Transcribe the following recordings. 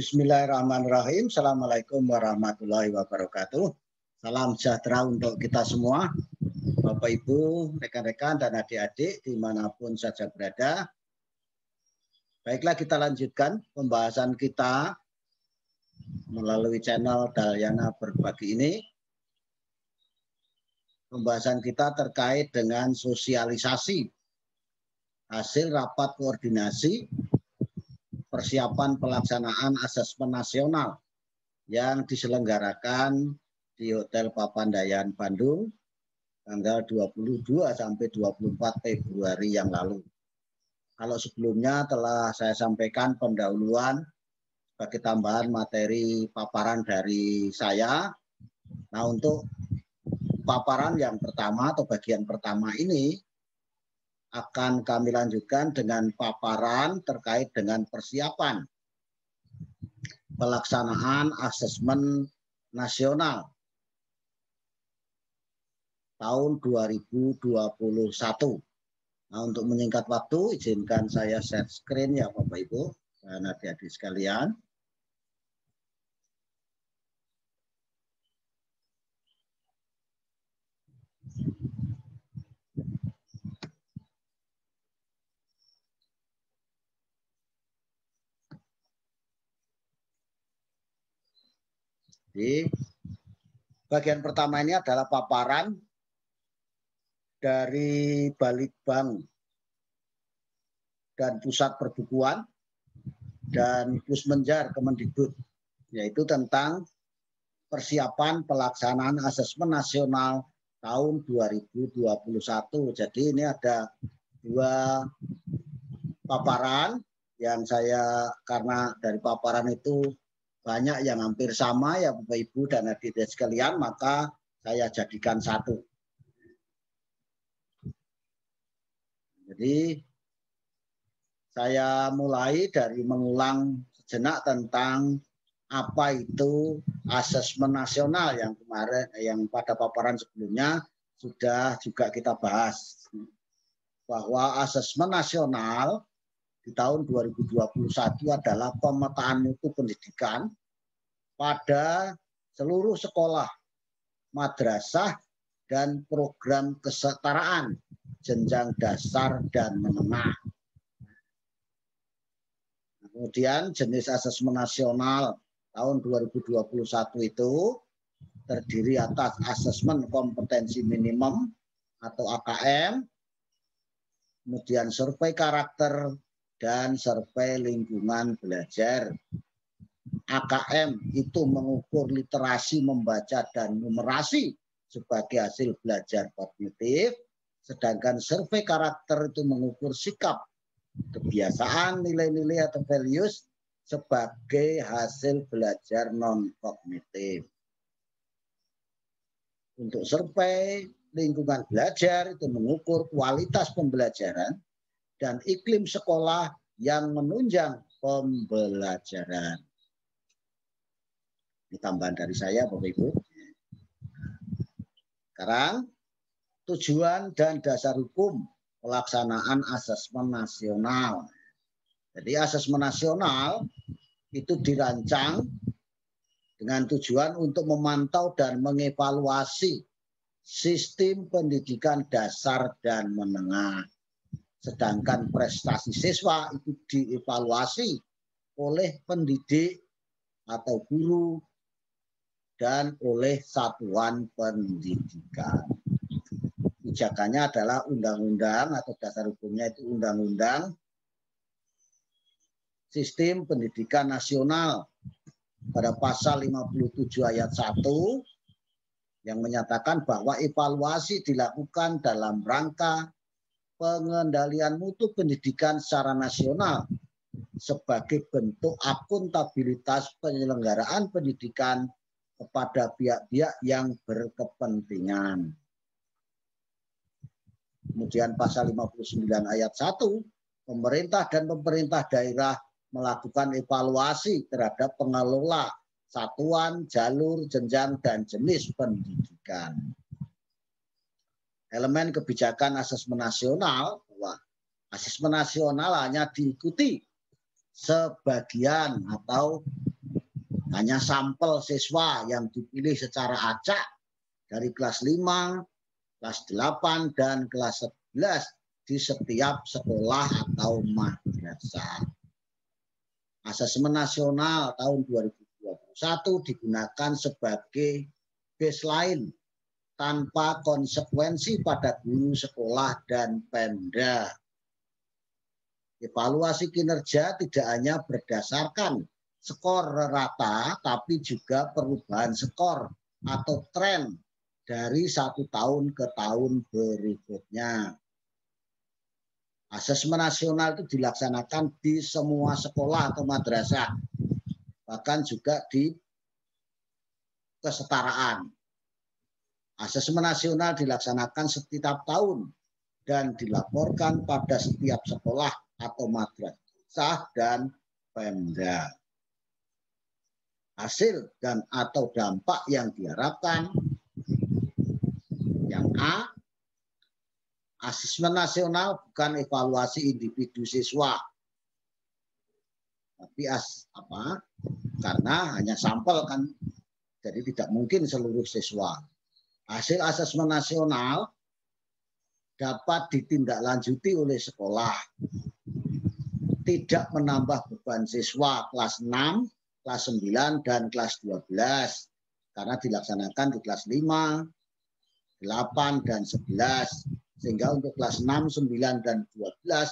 Bismillahirrahmanirrahim. Assalamualaikum warahmatullahi wabarakatuh. Salam sejahtera untuk kita semua, Bapak Ibu, rekan-rekan dan adik-adik dimanapun saja berada. Baiklah, kita lanjutkan pembahasan kita melalui channel Dalyana Berbagi ini. Pembahasan kita terkait dengan sosialisasi hasil rapat koordinasi persiapan pelaksanaan asesmen nasional yang diselenggarakan di Hotel Papandayan Bandung tanggal 22 sampai 24 Februari yang lalu. Kalau sebelumnya telah saya sampaikan pendahuluan sebagai tambahan materi paparan dari saya. Nah, untuk paparan yang pertama atau bagian pertama ini akan kami lanjutkan dengan paparan terkait dengan persiapan pelaksanaan asesmen nasional tahun 2021. Nah, untuk menyingkat waktu, izinkan saya share screen ya Bapak Ibu dan adik-adik sekalian. Di bagian pertama ini adalah paparan dari Balitbank dan Pusat Perbukuan dan Pusmenjar Kemendikbud, yaitu tentang persiapan pelaksanaan asesmen nasional tahun 2021. Jadi ini ada dua paparan yang saya, karena dari paparan itu banyak yang hampir sama ya Bapak Ibu dan adik-adik sekalian, maka saya jadikan satu. Jadi saya mulai dari mengulang sejenak tentang apa itu asesmen nasional yang kemarin, yang pada paparan sebelumnya sudah juga kita bahas, bahwa asesmen nasional di tahun 2021 adalah pemetaan mutu pendidikan pada seluruh sekolah, madrasah, dan program kesetaraan jenjang dasar dan menengah. Kemudian jenis asesmen nasional tahun 2021 itu terdiri atas asesmen kompetensi minimum atau AKM, kemudian survei karakter, dan survei lingkungan belajar. AKM itu mengukur literasi membaca dan numerasi sebagai hasil belajar kognitif, sedangkan survei karakter itu mengukur sikap, kebiasaan, nilai-nilai atau values sebagai hasil belajar non-kognitif. Untuk survei lingkungan belajar itu mengukur kualitas pembelajaran dan iklim sekolah yang menunjang pembelajaran. Ini tambahan dari saya Bapak Ibu. Sekarang tujuan dan dasar hukum pelaksanaan asesmen nasional. Jadi asesmen nasional itu dirancang dengan tujuan untuk memantau dan mengevaluasi sistem pendidikan dasar dan menengah. Sedangkan prestasi siswa itu dievaluasi oleh pendidik atau guru dan oleh satuan pendidikan. Pijakannya adalah undang-undang atau dasar hukumnya itu undang-undang sistem pendidikan nasional pada pasal 57 ayat 1 yang menyatakan bahwa evaluasi dilakukan dalam rangka pengendalian mutu pendidikan secara nasional sebagai bentuk akuntabilitas penyelenggaraan pendidikan kepada pihak-pihak yang berkepentingan. Kemudian pasal 59 ayat 1, pemerintah dan pemerintah daerah melakukan evaluasi terhadap pengelola satuan, jalur, jenjang, dan jenis pendidikan. Elemen kebijakan asesmen nasional, bahwa asesmen nasional hanya diikuti sebagian atau hanya sampel siswa yang dipilih secara acak dari kelas 5, kelas 8, dan kelas 11 di setiap sekolah atau madrasah. Asesmen nasional tahun 2021 digunakan sebagai baseline tanpa konsekuensi pada guru sekolah dan Pemda. Evaluasi kinerja tidak hanya berdasarkan skor rata, tapi juga perubahan skor atau tren dari satu tahun ke tahun berikutnya. Asesmen nasional itu dilaksanakan di semua sekolah atau madrasah, bahkan juga di kesetaraan. Asesmen nasional dilaksanakan setiap tahun dan dilaporkan pada setiap sekolah atau madrasah dan Pemda. Hasil dan atau dampak yang diharapkan. Yang A, asesmen nasional bukan evaluasi individu siswa, tapi karena hanya sampel kan, jadi tidak mungkin seluruh siswa. Hasil asesmen nasional dapat ditindaklanjuti oleh sekolah, tidak menambah beban siswa kelas 6, kelas 9, dan kelas 12, karena dilaksanakan di kelas 5, 8, dan 11. Sehingga untuk kelas 6, 9, dan 12,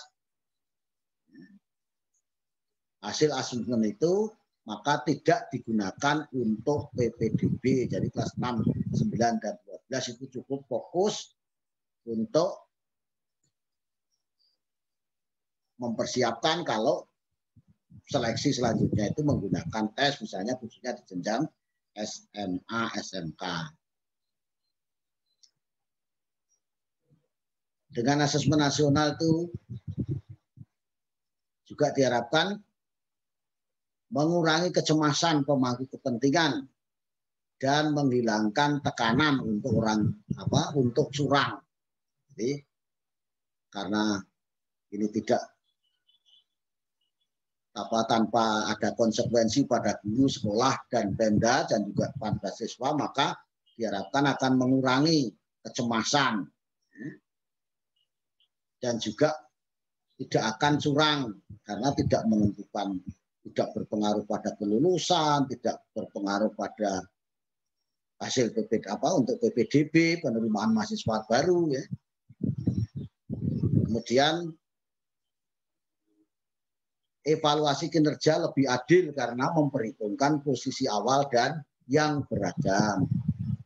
hasil asesmen itu maka tidak digunakan untuk PPDB. Jadi kelas 6, 9, dan 12 itu cukup fokus untuk mempersiapkan kalau seleksi selanjutnya itu menggunakan tes, misalnya khususnya di jenjang SMA, SMK. Dengan asesmen nasional itu juga diharapkan mengurangi kecemasan pemangku kepentingan dan menghilangkan tekanan untuk curang. Jadi karena ini tidak tanpa ada konsekuensi pada guru sekolah dan Pemda dan juga pada siswa, maka diharapkan akan mengurangi kecemasan dan juga tidak akan curang karena tidak menentukan, tidak berpengaruh pada kelulusan, tidak berpengaruh pada hasil untuk PPDB, penerimaan mahasiswa baru ya. Kemudian evaluasi kinerja lebih adil karena memperhitungkan posisi awal dan yang beragam.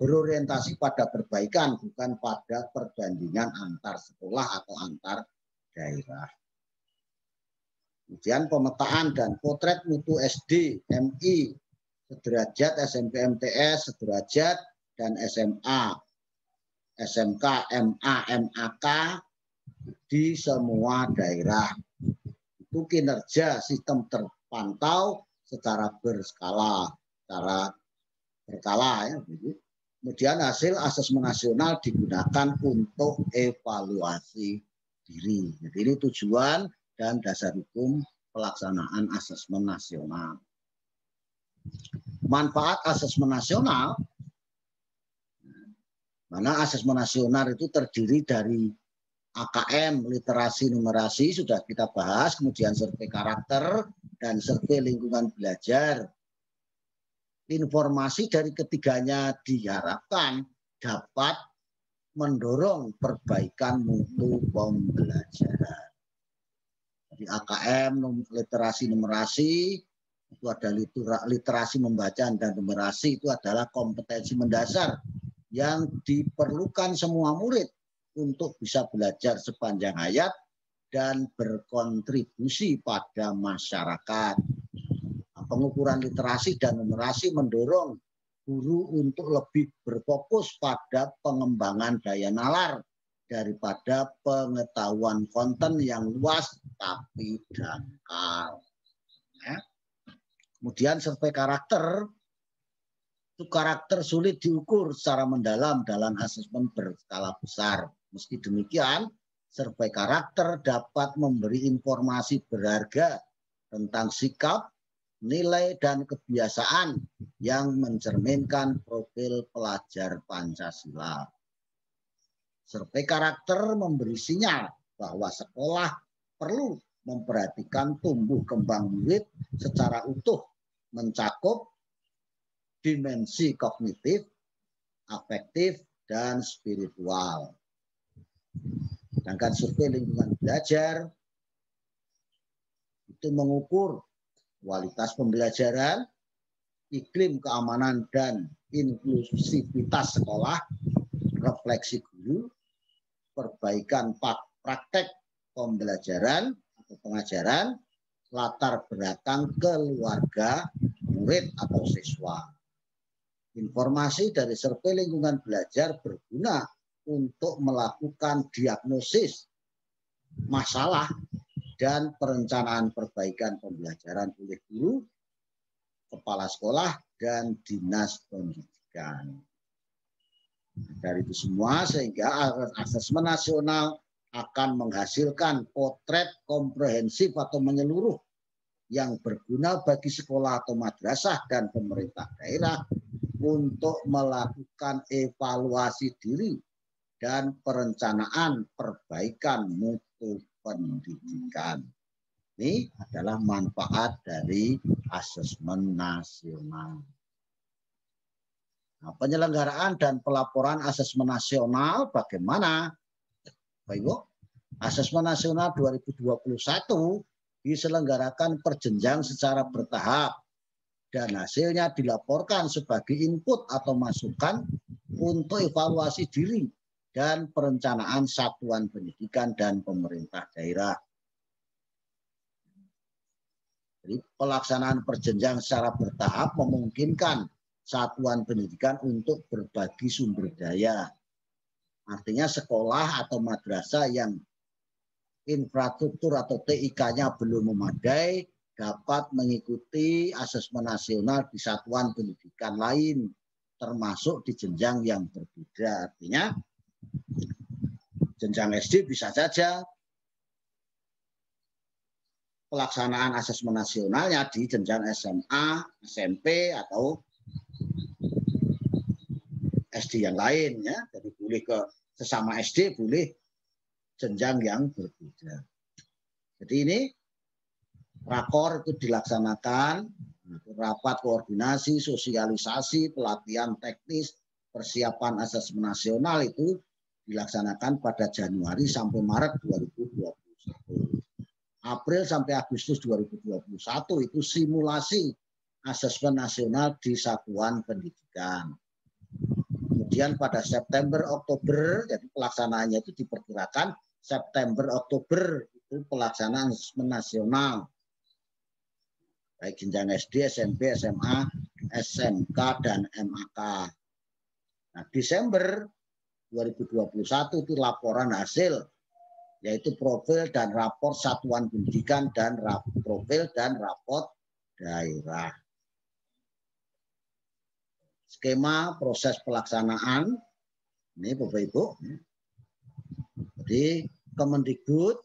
Berorientasi pada perbaikan bukan pada perbandingan antar sekolah atau antar daerah. Kemudian pemetaan dan potret mutu SD, MI, sederajat, SMP, MTS, sederajat, dan SMA, SMK, MA, MAK di semua daerah. Itu kinerja sistem terpantau secara berskala, ya. Kemudian hasil asesmen nasional digunakan untuk evaluasi diri. Jadi ini tujuan dan dasar hukum pelaksanaan asesmen nasional. Manfaat asesmen nasional, mana asesmen nasional itu terdiri dari AKM, literasi numerasi sudah kita bahas, kemudian survei karakter dan survei lingkungan belajar. Informasi dari ketiganya diharapkan dapat mendorong perbaikan mutu pembelajaran. Jadi AKM, literasi numerasi, itu ada literasi membaca dan numerasi, itu adalah kompetensi mendasar yang diperlukan semua murid untuk bisa belajar sepanjang hayat dan berkontribusi pada masyarakat. Pengukuran literasi dan numerasi mendorong guru untuk lebih berfokus pada pengembangan daya nalar daripada pengetahuan konten yang luas tapi dangkal. Ya. Kemudian survei karakter, itu karakter sulit diukur secara mendalam dalam asesmen berskala besar. Meski demikian, survei karakter dapat memberi informasi berharga tentang sikap, nilai dan kebiasaan yang mencerminkan profil pelajar Pancasila. Survei karakter memberi sinyal bahwa sekolah perlu memperhatikan tumbuh kembang murid secara utuh, mencakup dimensi kognitif, afektif, dan spiritual. Sedangkan survei lingkungan belajar itu mengukur kualitas pembelajaran, iklim keamanan dan inklusivitas sekolah, refleksi guru, perbaikan praktek pembelajaran atau pengajaran, latar belakang keluarga, murid atau siswa. Informasi dari survei lingkungan belajar berguna untuk melakukan diagnosis masalah dan perencanaan perbaikan pembelajaran oleh guru, kepala sekolah, dan dinas pendidikan. Dari itu semua sehingga asesmen nasional akan menghasilkan potret komprehensif atau menyeluruh yang berguna bagi sekolah atau madrasah dan pemerintah daerah untuk melakukan evaluasi diri dan perencanaan perbaikan mutu pendidikan. Ini adalah manfaat dari asesmen nasional. Nah, penyelenggaraan dan pelaporan asesmen nasional bagaimana? Baik, Bu. Asesmen nasional 2021 diselenggarakan perjenjang secara bertahap dan hasilnya dilaporkan sebagai input atau masukan untuk evaluasi diri dan perencanaan satuan pendidikan dan pemerintah daerah. Jadi pelaksanaan perjenjang secara bertahap memungkinkan satuan pendidikan untuk berbagi sumber daya. Artinya sekolah atau madrasah yang infrastruktur atau TIK-nya belum memadai dapat mengikuti asesmen nasional di satuan pendidikan lain, termasuk di jenjang yang berbeda. Artinya jenjang SD bisa saja pelaksanaan asesmen nasionalnya di jenjang SMA, SMP, atau SD yang lain, ya. Jadi boleh ke sesama SD, boleh jenjang yang berbeda. Jadi ini rakor itu dilaksanakan, rapat koordinasi, sosialisasi, pelatihan teknis, persiapan asesmen nasional itu dilaksanakan pada Januari sampai Maret 2021. April sampai Agustus 2021 itu simulasi asesmen nasional di satuan pendidikan. Kemudian pada September, Oktober, jadi pelaksanaannya itu diperkirakan September, Oktober itu pelaksanaan asesmen nasional. Baik jenjang SD, SMP, SMA, SMK, dan MAK. Nah, Desember 2021 itu laporan hasil, yaitu profil dan rapor satuan pendidikan dan profil dan rapor daerah. Skema proses pelaksanaan, ini Bapak Ibu. Jadi Kemendikbud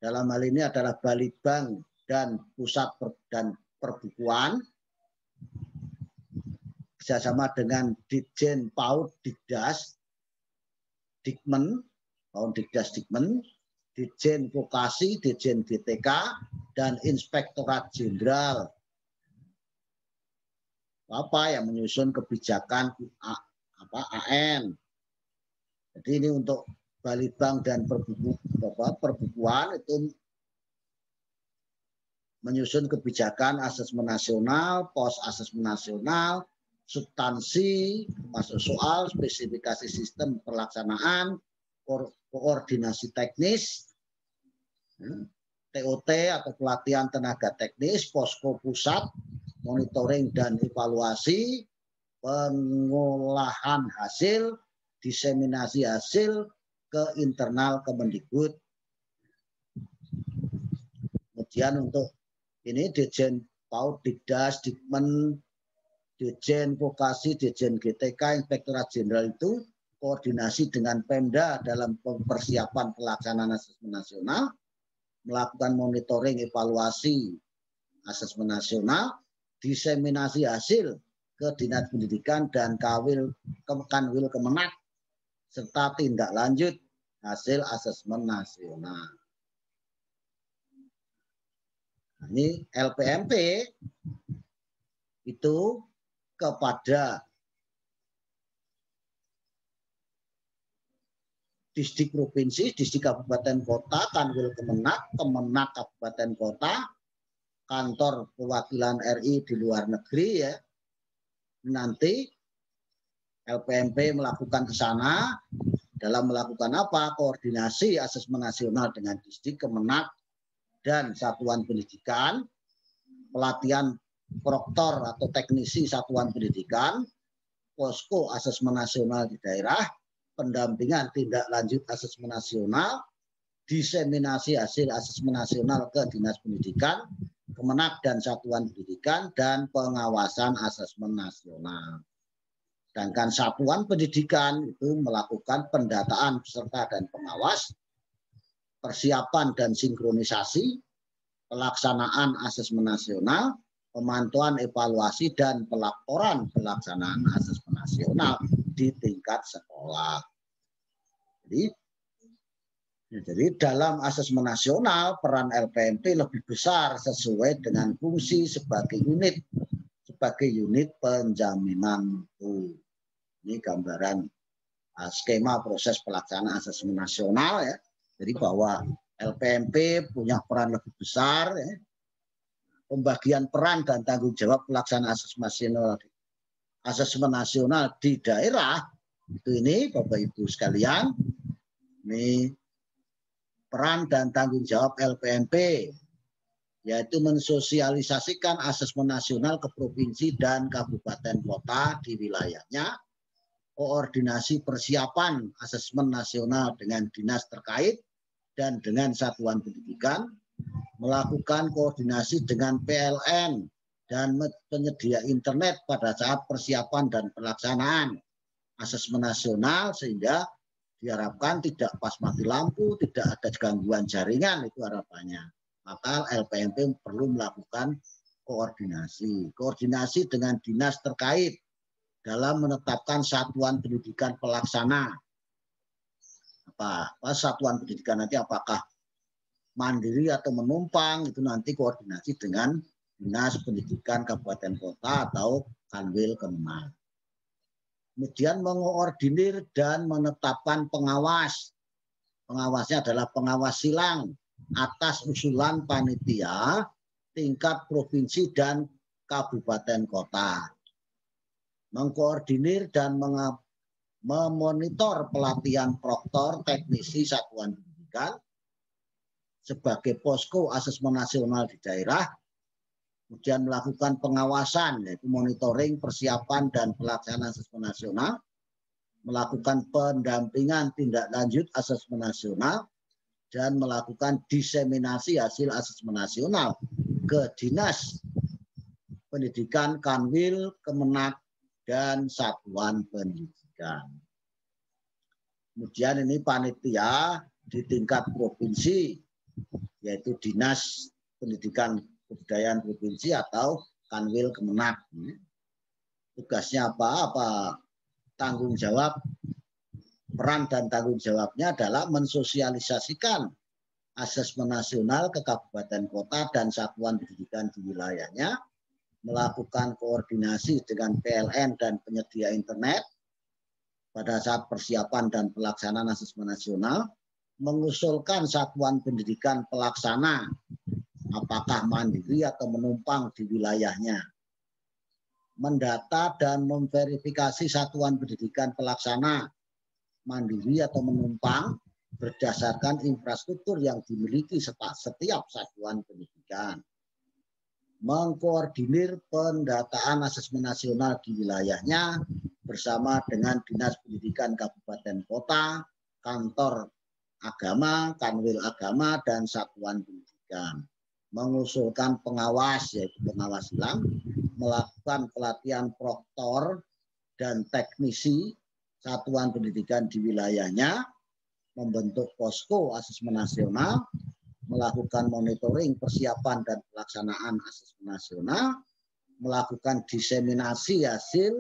dalam hal ini adalah Balitbank dan Pusat dan Perbukuan bersama dengan Ditjen PAUD Dikdas, Dikmen, PAUD Dikdas Dikmen, Ditjen Vokasi, Ditjen GTK, dan Inspektorat Jenderal yang menyusun kebijakan AN. Jadi ini untuk Balitbank dan Perbukuan itu menyusun kebijakan asesmen nasional, pos asesmen nasional, substansi, masuk soal, spesifikasi sistem pelaksanaan, koordinasi teknis, TOT atau pelatihan tenaga teknis, posko pusat, monitoring dan evaluasi, pengolahan hasil, diseminasi hasil ke internal Kemendikbud. Kemudian untuk ini Ditjen PAUD, Dikdas, Dikmen, Ditjen Vokasi, Ditjen GTK, Inspektorat Jenderal itu koordinasi dengan Pemda dalam persiapan pelaksanaan asesmen nasional, melakukan monitoring evaluasi asesmen nasional, diseminasi hasil ke Dinas Pendidikan dan Kanwil Kemenak, serta tindak lanjut hasil asesmen nasional. Ini LPMP itu kepada distrik provinsi, distrik kabupaten kota, Kanwil Kemenak, Kemenak kabupaten kota, kantor perwakilan RI di luar negeri ya. Nanti LPMP melakukan ke sana dalam melakukan apa? Koordinasi asesmen nasional dengan distrik, Kemenak, dan satuan pendidikan, pelatihan proktor atau teknisi satuan pendidikan, posko asesmen nasional di daerah, pendampingan tindak lanjut asesmen nasional, diseminasi hasil asesmen nasional ke Dinas Pendidikan, Kemenak dan satuan pendidikan, dan pengawasan asesmen nasional. Sedangkan satuan pendidikan itu melakukan pendataan peserta dan pengawas, persiapan dan sinkronisasi, pelaksanaan asesmen nasional, pemantauan evaluasi dan pelaporan pelaksanaan asesmen nasional di tingkat sekolah. Jadi dalam asesmen nasional peran LPMP lebih besar sesuai dengan fungsi sebagai unit penjaminan mutu. Ini gambaran skema proses pelaksanaan asesmen nasional ya. Jadi bahwa LPMP punya peran lebih besar ya. Pembagian peran dan tanggung jawab pelaksanaan asesmen nasional di daerah itu ini Bapak Ibu sekalian, ini peran dan tanggung jawab LPMP yaitu mensosialisasikan asesmen nasional ke provinsi dan kabupaten kota di wilayahnya, koordinasi persiapan asesmen nasional dengan dinas terkait dan dengan satuan pendidikan, melakukan koordinasi dengan PLN dan penyedia internet pada saat persiapan dan pelaksanaan asesmen nasional sehingga diharapkan tidak pas mati lampu, tidak ada gangguan jaringan, itu harapannya. Maka LPMP perlu melakukan koordinasi dengan dinas terkait dalam menetapkan satuan pendidikan pelaksana. Apa satuan pendidikan nanti apakah mandiri atau menumpang, itu nanti koordinasi dengan Dinas Pendidikan Kabupaten Kota atau Kanwil Kemenak. Kemudian mengoordinir dan menetapkan pengawas. Pengawasnya adalah pengawas silang atas usulan panitia tingkat provinsi dan kabupaten kota. Mengkoordinir dan memonitor pelatihan proktor teknisi satuan pendidikan sebagai posko asesmen nasional di daerah, kemudian melakukan pengawasan, yaitu monitoring, persiapan, dan pelaksanaan asesmen nasional, melakukan pendampingan tindak lanjut asesmen nasional, dan melakukan diseminasi hasil asesmen nasional ke Dinas Pendidikan, Kanwil, Kemenak, dan satuan pendidikan. Kemudian ini panitia di tingkat provinsi, yaitu Dinas Pendidikan Kebudayaan Provinsi atau Kanwil Kemenak. Tugasnya apa? Tanggung jawab, peran dan tanggung jawabnya adalah mensosialisasikan asesmen nasional ke kabupaten kota dan satuan pendidikan di wilayahnya, melakukan koordinasi dengan PLN dan penyedia internet pada saat persiapan dan pelaksanaan asesmen nasional, mengusulkan satuan pendidikan pelaksana apakah mandiri atau menumpang di wilayahnya, mendata dan memverifikasi satuan pendidikan pelaksana mandiri atau menumpang berdasarkan infrastruktur yang dimiliki setiap satuan pendidikan, mengkoordinir pendataan asesmen nasional di wilayahnya bersama dengan Dinas Pendidikan Kabupaten Kota, kantor agama, kanwil agama, dan satuan pendidikan. Mengusulkan pengawas, yaitu pengawas silang, melakukan pelatihan proktor dan teknisi satuan pendidikan di wilayahnya, membentuk posko asesmen nasional, melakukan monitoring persiapan dan pelaksanaan asesmen nasional, melakukan diseminasi hasil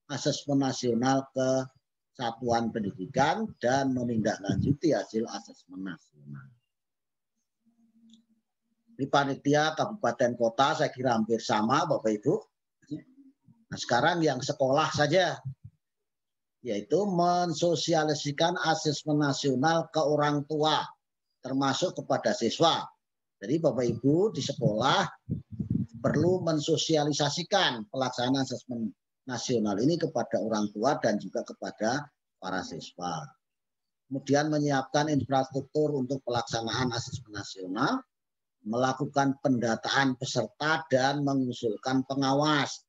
asesmen nasional ke satuan pendidikan, dan menindaklanjuti hasil asesmen nasional. Di panitia kabupaten kota saya kira hampir sama Bapak Ibu. Nah, sekarang yang sekolah saja, yaitu mensosialisasikan asesmen nasional ke orang tua, termasuk kepada siswa. Jadi Bapak Ibu di sekolah perlu mensosialisasikan pelaksanaan asesmen nasional ini kepada orang tua dan juga kepada para siswa. Kemudian menyiapkan infrastruktur untuk pelaksanaan asesmen nasional, melakukan pendataan peserta dan mengusulkan pengawas,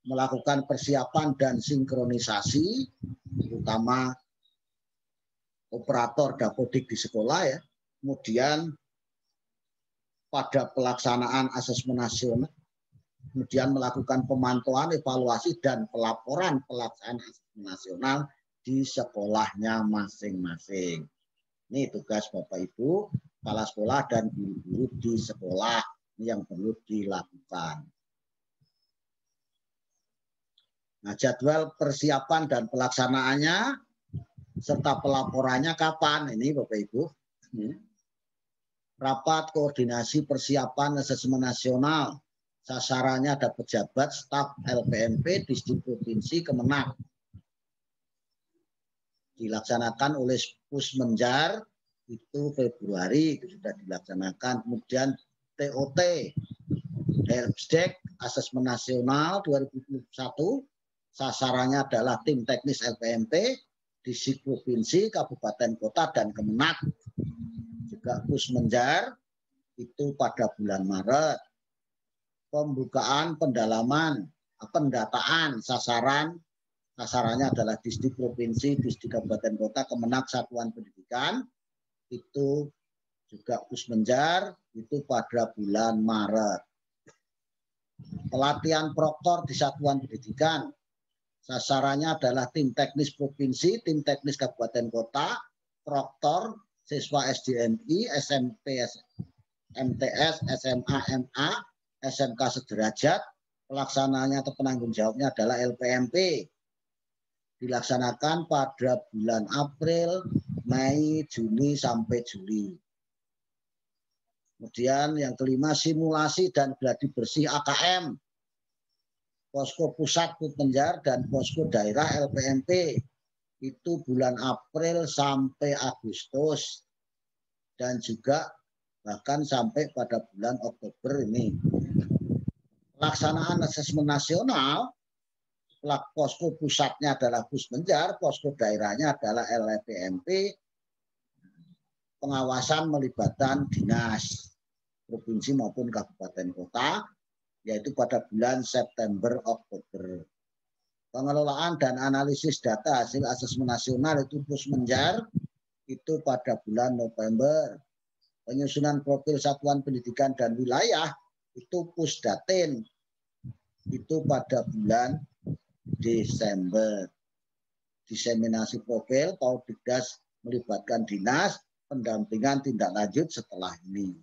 melakukan persiapan dan sinkronisasi, terutama operator dapodik di sekolah ya. Kemudian pada pelaksanaan asesmen nasional, kemudian melakukan pemantauan, evaluasi, dan pelaporan pelaksanaan asesmen nasional di sekolahnya masing-masing. Ini tugas Bapak Ibu, kepala sekolah dan guru-guru di sekolah yang perlu dilakukan. Nah, jadwal persiapan dan pelaksanaannya serta pelaporannya kapan? Ini Bapak Ibu. Rapat koordinasi persiapan asesmen nasional. Sasarannya ada pejabat, staf LPMP, distrik provinsi, Kemenak. Dilaksanakan oleh Pusmenjar, itu Februari, itu sudah dilaksanakan. Kemudian TOT, Helpdesk, Asesmen Nasional 2021, sasarannya adalah tim teknis LPMP, distrik provinsi, kabupaten kota, dan Kemenak. Juga Pusmenjar, itu pada bulan Maret. Pembukaan, pendalaman, pendataan, sasarannya adalah distrik provinsi, distrik kabupaten kota, Kemenak, satuan pendidikan. Itu juga Pusmenjar, itu pada bulan Maret. Pelatihan proktor di satuan pendidikan, sasarannya adalah tim teknis provinsi, tim teknis kabupaten kota, proktor, siswa SDMI, SMP, MTS, SMA, MA, SMK sederajat. Pelaksananya atau penanggung jawabnya adalah LPMP. Dilaksanakan pada bulan April, Mei, Juni, sampai Juli. Kemudian yang kelima, simulasi dan gladi bersih AKM. Posko pusat Pusmenjar dan posko daerah LPMP. Itu bulan April sampai Agustus. Dan juga bahkan sampai pada bulan Oktober ini. Pelaksanaan asesmen nasional, posko pusatnya adalah Pusmenjar, posko daerahnya adalah LPMP, pengawasan melibatkan dinas provinsi maupun kabupaten kota, yaitu pada bulan September-Oktober. Pengelolaan dan analisis data hasil asesmen nasional itu Pusmenjar, itu pada bulan November. Penyusunan profil satuan pendidikan dan wilayah, itu Pusdatin, itu pada bulan Desember. Diseminasi profil, Paudikdas melibatkan dinas, pendampingan tindak lanjut setelah ini.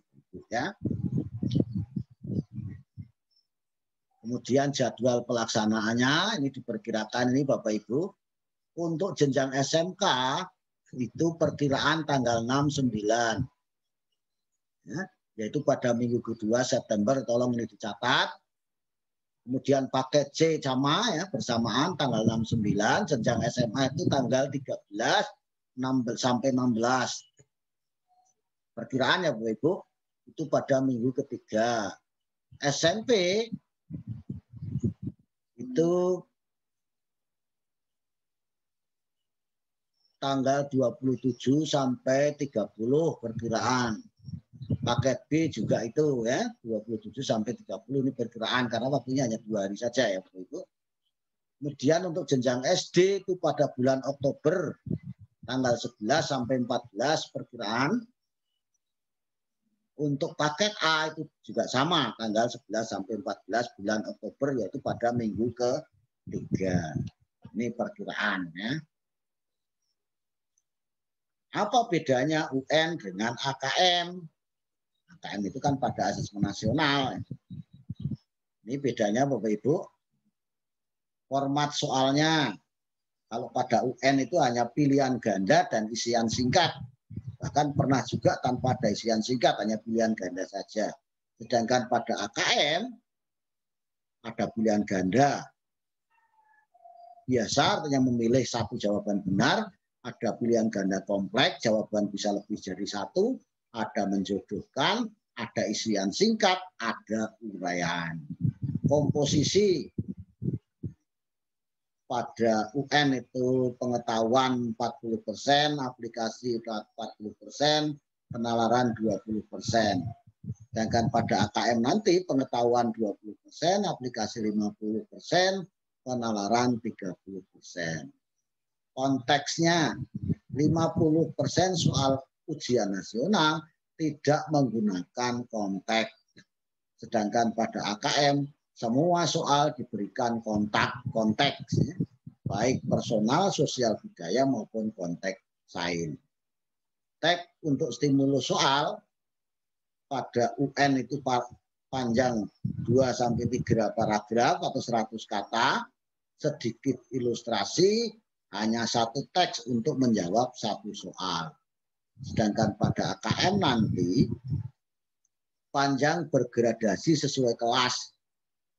Ya. Kemudian jadwal pelaksanaannya, ini diperkirakan ini Bapak Ibu, untuk jenjang SMK, itu perkiraan tanggal 6-9. Ya, yaitu pada minggu kedua September, tolong ini dicatat. Kemudian paket C sama ya bersamaan tanggal 6-9, jenjang SMA itu tanggal 13 sampai 16. Perkiraan ya Bu Ibu, itu pada minggu ketiga. SMP itu tanggal 27 sampai 30 perkiraan. Paket B juga itu ya 27 sampai 30 ini perkiraan karena waktunya hanya 2 hari saja ya Bapak Ibu. Kemudian untuk jenjang SD itu pada bulan Oktober tanggal 11 sampai 14 perkiraan. Untuk paket A itu juga sama tanggal 11 sampai 14 bulan Oktober yaitu pada minggu ke-3. Ini perkiraan ya. Apa bedanya UN dengan AKM? AKM itu kan pada asesmen nasional. Ini bedanya Bapak Ibu. Format soalnya. Kalau pada UN itu hanya pilihan ganda dan isian singkat. Bahkan pernah juga tanpa ada isian singkat, hanya pilihan ganda saja. Sedangkan pada AKM ada pilihan ganda. Biasa artinya memilih satu jawaban benar. Ada pilihan ganda kompleks, jawaban bisa lebih dari satu, ada menjodohkan, ada isian singkat, ada uraian. Komposisi pada UN itu pengetahuan 40%, aplikasi 40%, penalaran 20%. Sedangkan pada AKM nanti pengetahuan 20%, aplikasi 50%, penalaran 30%. Konteksnya 50% soal ujian nasional tidak menggunakan konteks. Sedangkan pada AKM semua soal diberikan konteks, baik personal, sosial budaya maupun konteks sains. Teks untuk stimulus soal pada UN itu panjang 2-3 paragraf atau 100 kata, sedikit ilustrasi, hanya satu teks untuk menjawab satu soal. Sedangkan pada AKM nanti panjang bergradasi sesuai kelas.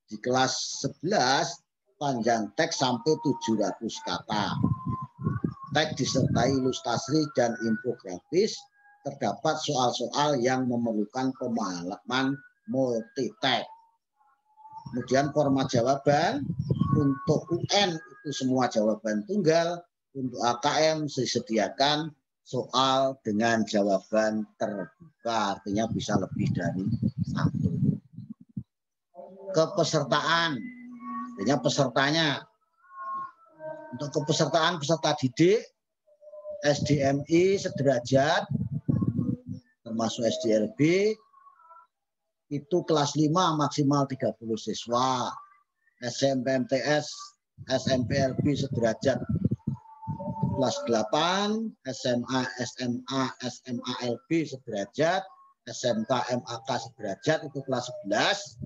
Di kelas 11 panjang teks sampai 700 kata. Teks disertai ilustrasi dan infografis. Terdapat soal-soal yang memerlukan pemahaman multi-teks. Kemudian format jawaban untuk UN itu semua jawaban tunggal, untuk AKM disediakan soal dengan jawaban terbuka, artinya bisa lebih dari satu. Kepesertaan, artinya pesertanya. Untuk kepesertaan peserta didik, SDMI sederajat, termasuk SDLB, itu kelas 5 maksimal 30 siswa. SMPMTS, SMPLB sederajat kelas 8, SMA, SMALB sederajat, SMK, MAK sederajat itu kelas 11.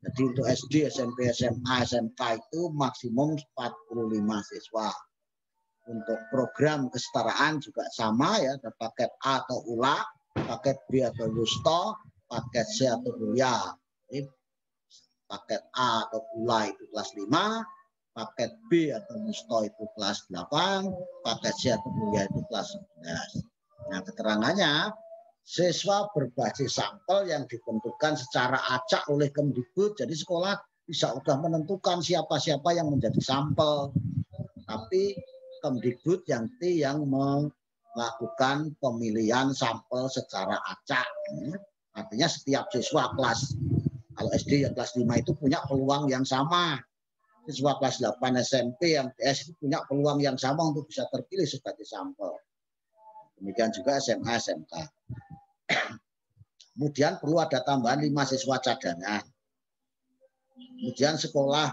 Jadi untuk SD, SMP, SMA, SMK itu maksimum 45 siswa. Untuk program kesetaraan juga sama ya, ada paket A atau ULA, paket B atau WUSTO, paket C atau kuliah. Ini paket A atau ULA itu kelas 5, paket B atau WUSTO itu kelas 8, paket C atau kuliah itu kelas 11. Nah, keterangannya, siswa berbasis sampel yang ditentukan secara acak oleh Kemdikbud. Jadi sekolah bisa sudah menentukan siapa-siapa yang menjadi sampel. Tapi Kemdikbud yang melakukan pemilihan sampel secara acak. Artinya setiap siswa kelas, kalau SD ya kelas 5 itu punya peluang yang sama. Siswa kelas 8 SMP yang PS itu punya peluang yang sama untuk bisa terpilih sebagai sampel. Demikian juga SMA, SMK. Kemudian perlu ada tambahan 5 siswa cadangan. Kemudian sekolah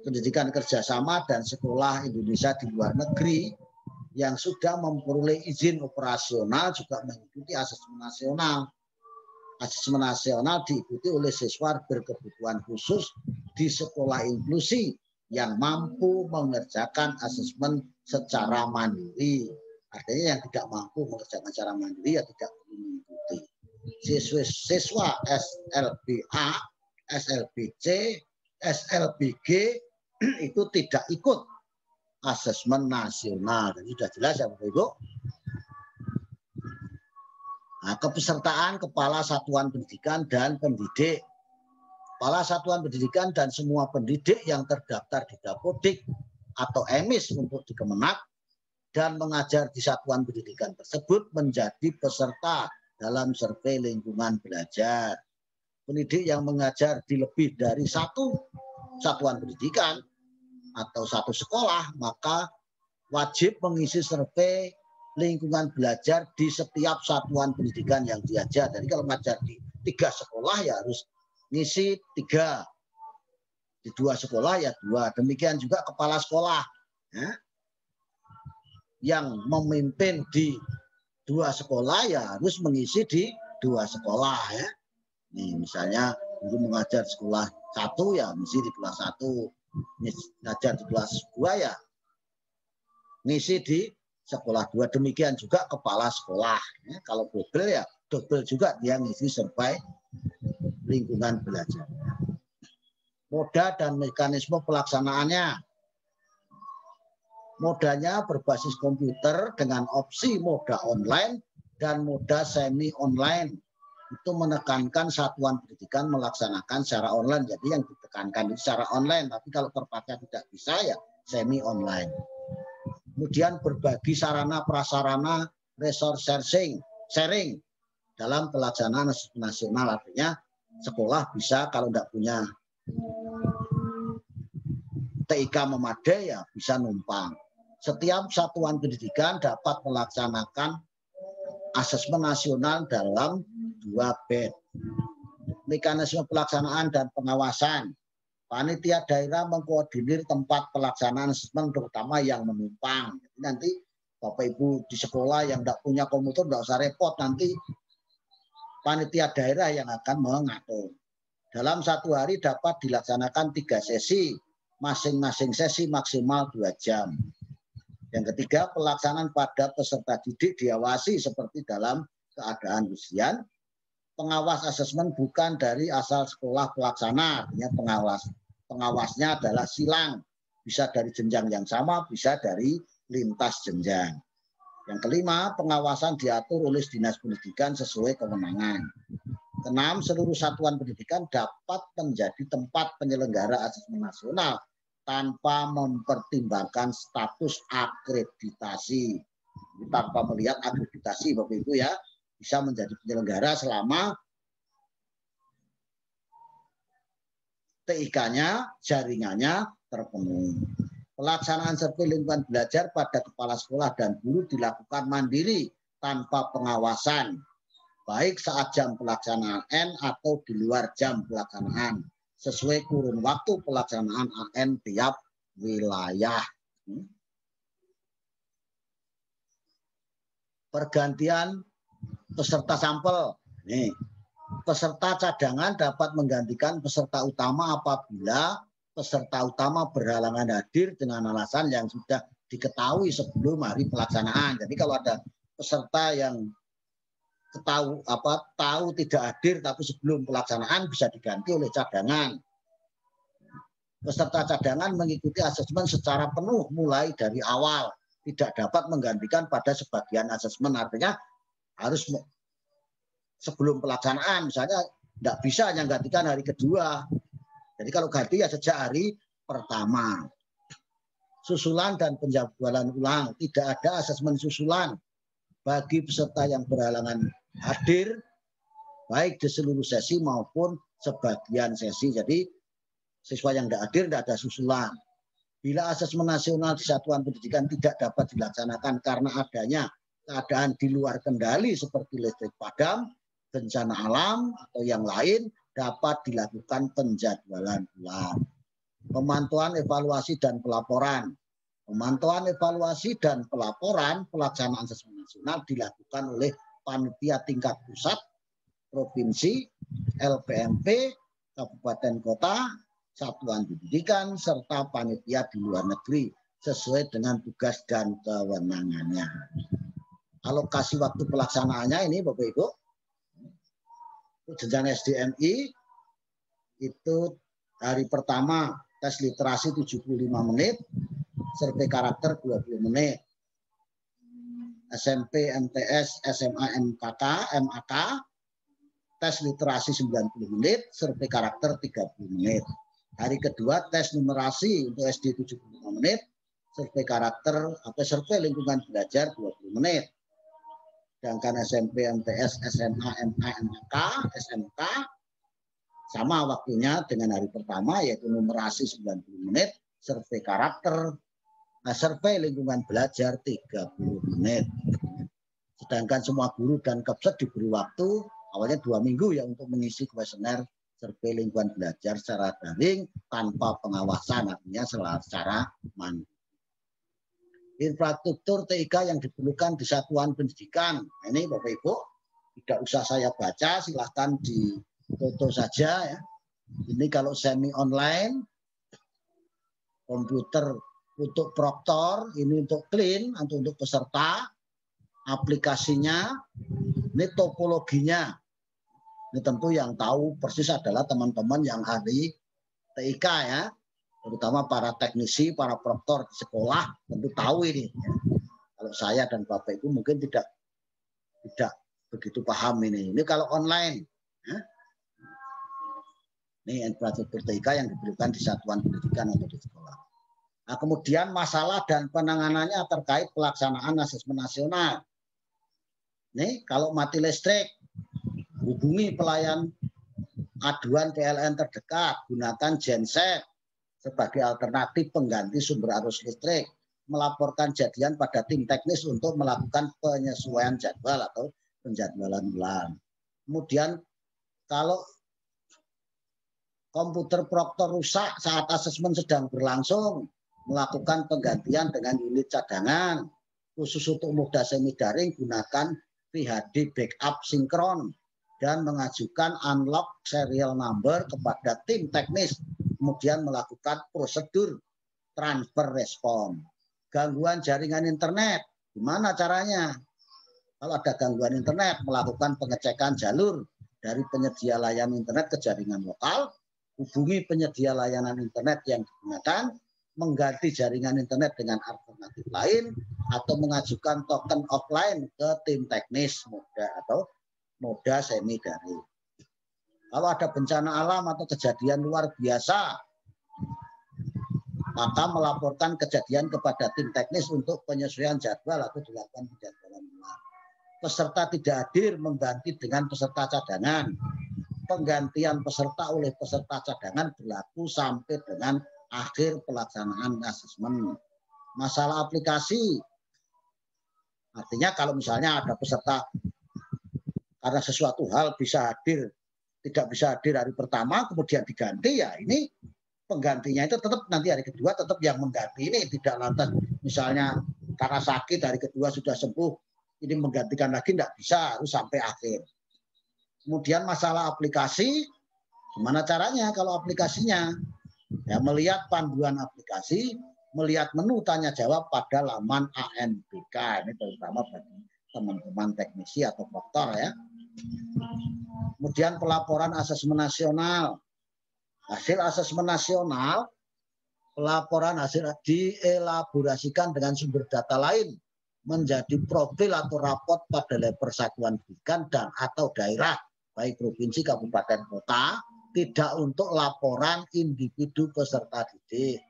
pendidikan kerjasama dan sekolah Indonesia di luar negeri yang sudah memperoleh izin operasional juga mengikuti asesmen nasional. Asesmen nasional diikuti oleh siswa berkebutuhan khusus di sekolah inklusi yang mampu mengerjakan asesmen secara mandiri. Artinya yang tidak mampu mengerjakan secara mandiri ya tidak perlu mengikuti. Siswa SLBA, SLBC, SLBG itu tidak ikut asesmen nasional. Jadi sudah jelas ya Bapak Ibu. Nah, kepesertaan Kepala Satuan Pendidikan dan Pendidik. Kepala Satuan Pendidikan dan semua pendidik yang terdaftar di Dapodik atau EMIS untuk di Kemenak dan mengajar di satuan pendidikan tersebut menjadi peserta dalam survei lingkungan belajar. Pendidik yang mengajar di lebih dari satu satuan pendidikan atau satu sekolah, maka wajib mengisi survei lingkungan belajar di setiap satuan pendidikan yang diajar. Jadi kalau mengajar di 3 sekolah ya harus ngisi 3. Di 2 sekolah ya 2. Demikian juga kepala sekolah. Ya. yang memimpin di 2 sekolah ya harus mengisi di 2 sekolah ya. Nih, misalnya guru mengajar sekolah 1 ya mengisi di kelas 1, mengajar di kelas 2 ya ngisi di sekolah 2. Demikian juga kepala sekolah. Ya, kalau double ya double juga dia ngisi serba lingkungan belajar. Moda dan mekanisme pelaksanaannya. Modanya berbasis komputer dengan opsi moda online dan moda semi online. Itu menekankan satuan pendidikan melaksanakan secara online. Jadi yang ditekankan itu secara online, tapi kalau terpaksa tidak bisa ya semi online. Kemudian berbagi sarana prasarana resource sharing dalam pelaksanaan nasional. Artinya sekolah bisa kalau tidak punya TIK memadai ya bisa numpang. Setiap satuan pendidikan dapat melaksanakan asesmen nasional dalam 2 bed. Mekanisme pelaksanaan dan pengawasan. Panitia daerah mengkoordinir tempat pelaksanaan asesmen terutama yang menumpang. Jadi nanti Bapak Ibu di sekolah yang tidak punya komputer tidak usah repot, nanti panitia daerah yang akan mengatur. Dalam 1 hari dapat dilaksanakan 3 sesi, masing-masing sesi maksimal 2 jam. Yang ketiga, pelaksanaan pada peserta didik diawasi seperti dalam keadaan ujian. Pengawas asesmen bukan dari asal sekolah pelaksana, artinya pengawasnya adalah silang, bisa dari jenjang yang sama, bisa dari lintas jenjang. Yang kelima, pengawasan diatur oleh Dinas Pendidikan sesuai kewenangan. Keenam, seluruh satuan pendidikan dapat menjadi tempat penyelenggara asesmen nasional tanpa mempertimbangkan status akreditasi. Tanpa melihat akreditasi, Bapak Ibu ya, bisa menjadi penyelenggara selama TIK-nya, jaringannya terpenuhi. Pelaksanaan survei lingkungan belajar pada kepala sekolah dan guru dilakukan mandiri tanpa pengawasan, baik saat jam pelaksanaan AN atau di luar jam pelaksanaan, sesuai kurun waktu pelaksanaan AN tiap wilayah. Pergantian peserta sampel. Nih, peserta cadangan dapat menggantikan peserta utama apabila peserta utama berhalangan hadir dengan alasan yang sudah diketahui sebelum hari pelaksanaan. Jadi kalau ada peserta yang tahu tidak hadir tapi sebelum pelaksanaan bisa diganti oleh cadangan. Peserta cadangan mengikuti asesmen secara penuh mulai dari awal, tidak dapat menggantikan pada sebagian asesmen, artinya harus sebelum pelaksanaan, misalnya tidak bisa hanya gantikan hari kedua. Jadi kalau ganti ya sejak hari pertama. Susulan dan penjadwalan ulang, tidak ada asesmen susulan bagi peserta yang berhalangan hadir, baik di seluruh sesi maupun sebagian sesi. Jadi siswa yang tidak hadir tidak ada susulan. Bila asesmen nasional di satuan pendidikan tidak dapat dilaksanakan karena adanya keadaan di luar kendali seperti listrik padam, bencana alam atau yang lain, dapat dilakukan penjadwalan ulang. Pemantauan, evaluasi, dan pelaporan. Pemantauan, evaluasi, dan pelaporan pelaksanaan asesmen nasional dilakukan oleh panitia tingkat pusat, provinsi, LPMP, kabupaten kota, satuan pendidikan, serta panitia di luar negeri sesuai dengan tugas dan kewenangannya. Alokasi waktu pelaksanaannya ini Bapak Ibu, jenjang SDMI itu hari pertama tes literasi 75 menit, survei karakter 20 menit. SMP, MTS, SMA, MAK, tes literasi 90 menit, survei karakter 30 menit. Hari kedua tes numerasi untuk SD 75 menit, survei karakter atau survei lingkungan belajar 20 menit. Sedangkan SMP, MTS, SMA, MA, MK, SMK sama waktunya dengan hari pertama yaitu numerasi 90 menit, survei karakter, survei lingkungan belajar 30 menit. Sedangkan semua guru dan kepset diberi waktu awalnya 2 minggu ya untuk mengisi kuesioner survei lingkungan belajar secara daring tanpa pengawasan, artinya secara mandiri. infrastruktur TIK yang diperlukan di satuan pendidikan. Ini Bapak Ibu, tidak usah saya baca, silahkan difoto saja ya. Ini kalau semi online, komputer untuk proktor, ini untuk clean, untuk peserta, aplikasinya, ini topologinya. Ini tentu yang tahu persis adalah teman-teman yang ahli TIK ya, terutama para teknisi, para proktor di sekolah tentu tahu ini. Kalau saya dan Bapak Ibu mungkin tidak begitu paham ini. Ini kalau online, ya. Ini infrastruktur TIK yang diperlukan di satuan pendidikan atau di sekolah. Nah, kemudian masalah dan penanganannya terkait pelaksanaan asesmen nasional. Nih, kalau mati listrik, hubungi pelayan aduan PLN terdekat, gunakan genset sebagai alternatif pengganti sumber arus listrik, melaporkan jadian pada tim teknis untuk melakukan penyesuaian jadwal atau penjadwalan ulang. Kemudian kalau komputer proktor rusak saat asesmen sedang berlangsung, melakukan penggantian dengan unit cadangan. Khusus untuk moda semi daring, gunakan VHD backup sinkron dan mengajukan unlock serial number kepada tim teknis, kemudian melakukan prosedur transfer respon. Gangguan jaringan internet, gimana caranya? Kalau ada gangguan internet, melakukan pengecekan jalur dari penyedia layanan internet ke jaringan lokal, hubungi penyedia layanan internet yang digunakan, mengganti jaringan internet dengan alternatif lain, atau mengajukan token offline ke tim teknis moda semi daring. Kalau ada bencana alam atau kejadian luar biasa, maka melaporkan kejadian kepada tim teknis untuk penyesuaian jadwal atau dilakukan penjadwalan ulang. Peserta tidak hadir mengganti dengan peserta cadangan. Penggantian peserta oleh peserta cadangan berlaku sampai dengan akhir pelaksanaan asesmen. Masalah aplikasi, artinya kalau misalnya ada peserta karena sesuatu hal bisa hadir, tidak bisa hadir hari pertama, kemudian diganti, ya ini penggantinya itu tetap nanti hari kedua tetap yang mengganti ini, tidak lantas misalnya karena sakit hari kedua sudah sembuh, ini menggantikan lagi, tidak bisa, harus sampai akhir. Kemudian masalah aplikasi, gimana caranya kalau aplikasinya? Ya, melihat panduan aplikasi, melihat menu tanya jawab pada laman ANBK, ini terutama bagi teman-teman teknisi atau proktor ya. Kemudian pelaporan asesmen nasional. Hasil asesmen nasional, pelaporan hasil dielaborasikan dengan sumber data lain menjadi profil atau raport pada level satuan pendidikan dan atau daerah, baik provinsi, kabupaten, kota, tidak untuk laporan individu peserta didik.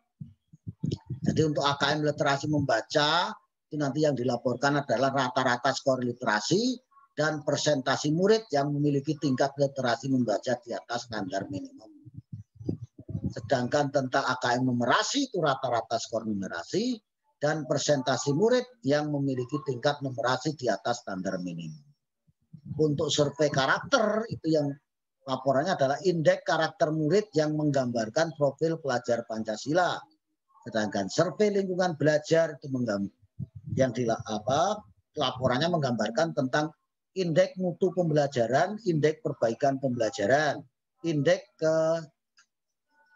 Jadi untuk AKM literasi membaca, itu nanti yang dilaporkan adalah rata-rata skor literasi dan persentasi murid yang memiliki tingkat literasi membaca di atas standar minimum. Sedangkan tentang AKM numerasi itu rata-rata skor numerasi dan persentasi murid yang memiliki tingkat numerasi di atas standar minimum. Untuk survei karakter itu yang laporannya adalah indeks karakter murid yang menggambarkan profil pelajar Pancasila. Sedangkan survei lingkungan belajar itu laporannya menggambarkan tentang indeks mutu pembelajaran, indeks perbaikan pembelajaran, indeks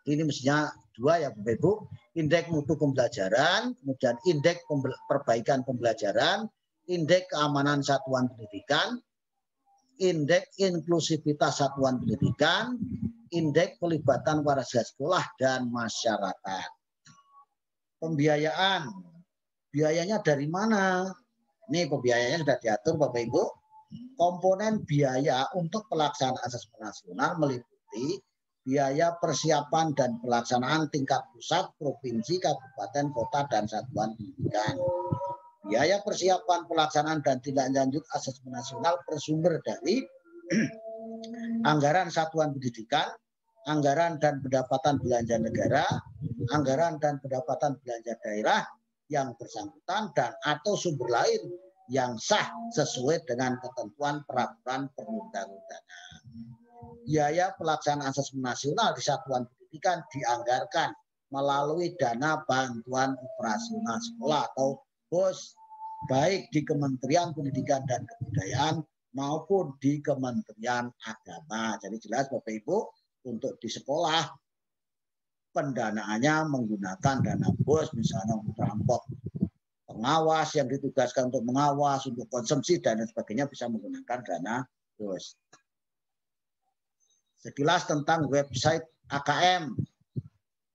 ini mestinya dua ya Bapak Ibu, indeks mutu pembelajaran, kemudian indeks perbaikan pembelajaran, indeks keamanan satuan pendidikan, indeks inklusivitas satuan pendidikan, indeks pelibatan warga sekolah dan masyarakat. Pembiayaan, biayanya dari mana? Ini pembiayanya sudah diatur Bapak Ibu. Komponen biaya untuk pelaksanaan asesmen nasional meliputi biaya persiapan dan pelaksanaan tingkat pusat, provinsi, kabupaten, kota, dan satuan pendidikan. Biaya persiapan pelaksanaan dan tindak lanjut asesmen nasional bersumber dari anggaran satuan pendidikan, anggaran dan pendapatan belanja negara, anggaran dan pendapatan belanja daerah yang bersangkutan, dan atau sumber lain yang sah sesuai dengan ketentuan peraturan perundang-undangan. Biaya pelaksanaan asesmen nasional di satuan pendidikan dianggarkan melalui dana bantuan operasional sekolah atau bos baik di Kementerian Pendidikan dan Kebudayaan maupun di Kementerian Agama. Jadi jelas Bapak Ibu, untuk di sekolah pendanaannya menggunakan dana bos, misalnya untuk perampok pengawas yang ditugaskan untuk mengawas, untuk konsumsi dan sebagainya bisa menggunakan dana bos. Sekilas tentang website AKM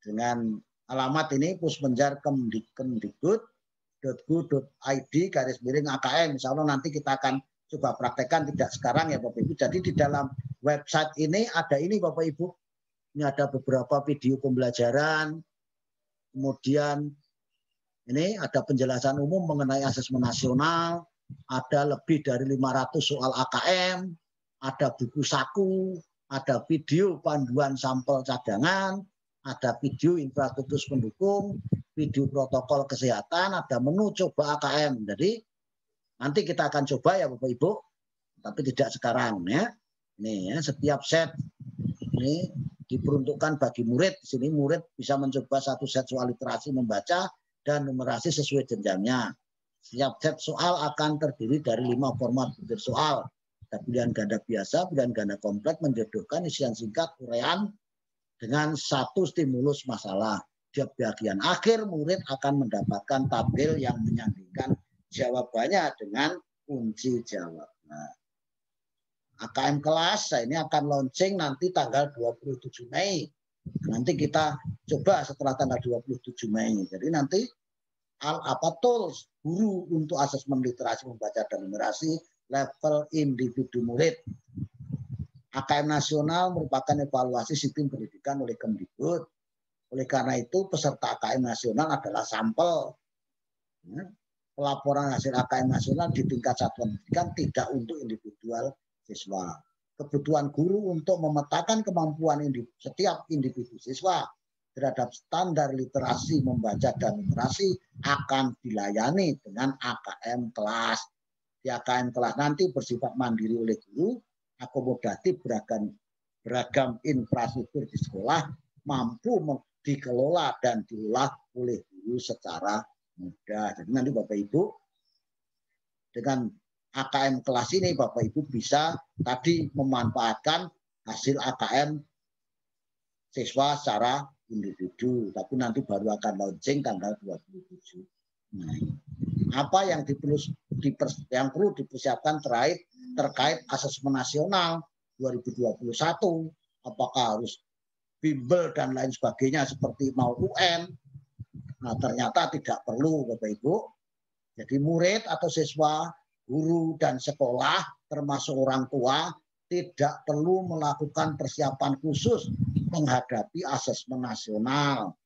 dengan alamat ini puspenjarkemdikbud.go.id/AKM. Insya Allah nanti kita akan coba praktekkan, tidak sekarang ya Bapak Ibu. Jadi di dalam website ini ada ini Bapak Ibu. Ini ada beberapa video pembelajaran. Kemudian ini ada penjelasan umum mengenai asesmen nasional. Ada lebih dari 500 soal AKM. Ada buku saku. Ada video panduan sampel cadangan. Ada video infrastruktur pendukung. Video protokol kesehatan. Ada menu coba AKM. Jadi nanti kita akan coba ya Bapak Ibu. Tapi tidak sekarang ya. Ini ya, setiap set ini diperuntukkan bagi murid. Di sini murid bisa mencoba satu set soal literasi membaca dan numerasi sesuai jenjangnya. Setiap set soal akan terdiri dari 5 format butir soal. Ada pilihan ganda biasa, pilihan ganda kompleks, menjodohkan isian singkat, uraian dengan satu stimulus masalah. Di bagian akhir murid akan mendapatkan tabel yang menyandingkan jawabannya dengan kunci jawabnya. AKM kelas ini akan launching nanti tanggal 27 Mei. Nanti kita coba setelah tanggal 27 Mei. Jadi nanti tools guru untuk asesmen literasi membaca dan numerasi level individu murid. AKM nasional merupakan evaluasi sistem pendidikan oleh Kemdikbud. Oleh karena itu peserta AKM nasional adalah sampel. Pelaporan hasil AKM nasional di tingkat satuan pendidikan tidak untuk individual siswa. Kebutuhan guru untuk memetakan kemampuan setiap individu siswa terhadap standar literasi membaca dan numerasi akan dilayani dengan AKM kelas. Di AKM kelas nanti bersifat mandiri oleh guru, akomodatif beragam infrastruktur di sekolah mampu dikelola dan diolah oleh guru secara mudah. Jadi nanti Bapak Ibu dengan AKM kelas ini Bapak Ibu bisa tadi memanfaatkan hasil AKM siswa secara individu, tapi nanti baru akan launching tanggal 27. Nah, apa yang perlu dipersiapkan terkait asesmen nasional 2021? Apakah harus bimbel dan lain sebagainya seperti mau UN? Nah, ternyata tidak perlu Bapak Ibu. Jadi murid atau siswa, guru dan sekolah termasuk orang tua tidak perlu melakukan persiapan khusus menghadapi asesmen nasional.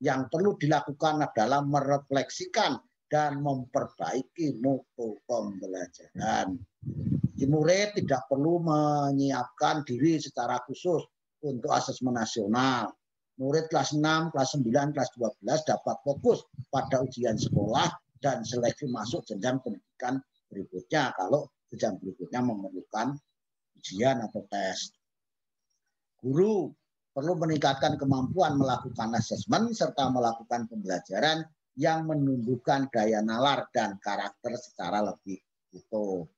Yang perlu dilakukan adalah merefleksikan dan memperbaiki mutu pembelajaran. Di murid tidak perlu menyiapkan diri secara khusus untuk asesmen nasional. Murid kelas 6, kelas 9, kelas 12 dapat fokus pada ujian sekolah dan seleksi masuk jenjang pendidikan berikutnya kalau jenjang berikutnya memerlukan ujian atau tes. Guru perlu meningkatkan kemampuan melakukan asesmen serta melakukan pembelajaran yang menumbuhkan daya nalar dan karakter secara lebih utuh.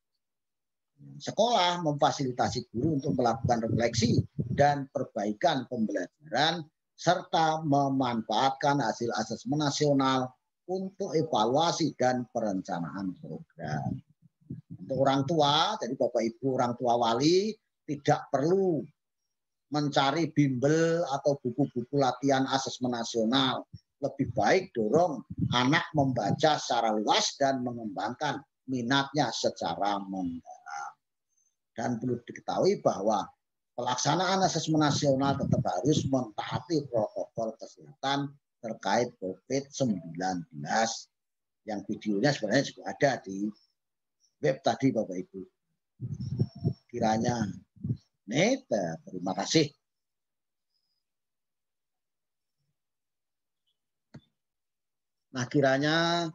Sekolah memfasilitasi guru untuk melakukan refleksi dan perbaikan pembelajaran serta memanfaatkan hasil asesmen nasional untuk evaluasi dan perencanaan program. Untuk orang tua, jadi Bapak Ibu orang tua wali tidak perlu mencari bimbel atau buku-buku latihan asesmen nasional. Lebih baik dorong anak membaca secara luas dan mengembangkan minatnya secara mendalam. Dan perlu diketahui bahwa pelaksanaan asesmen nasional tetap harus mentaati protokol kesehatan terkait COVID-19. Yang videonya sebenarnya juga ada di web tadi Bapak Ibu. Kiranya terima kasih. Nah, kiranya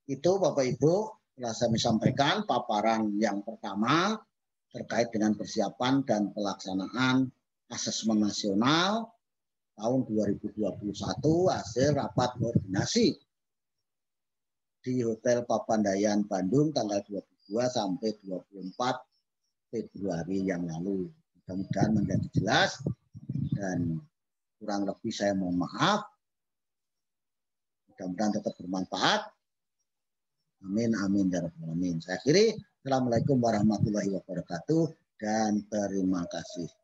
itu Bapak Ibu telah saya sampaikan paparan yang pertama terkait dengan persiapan dan pelaksanaan asesmen nasional tahun 2021 hasil rapat koordinasi di Hotel Papandayan Bandung tanggal 22 sampai 24 Februari yang lalu. Mudah-mudahan menjadi jelas dan kurang lebih saya mohon maaf. Mudah-mudahan tetap bermanfaat. Amin, amin, ya rabbal alamin. Saya akhiri. Assalamualaikum warahmatullahi wabarakatuh dan terima kasih.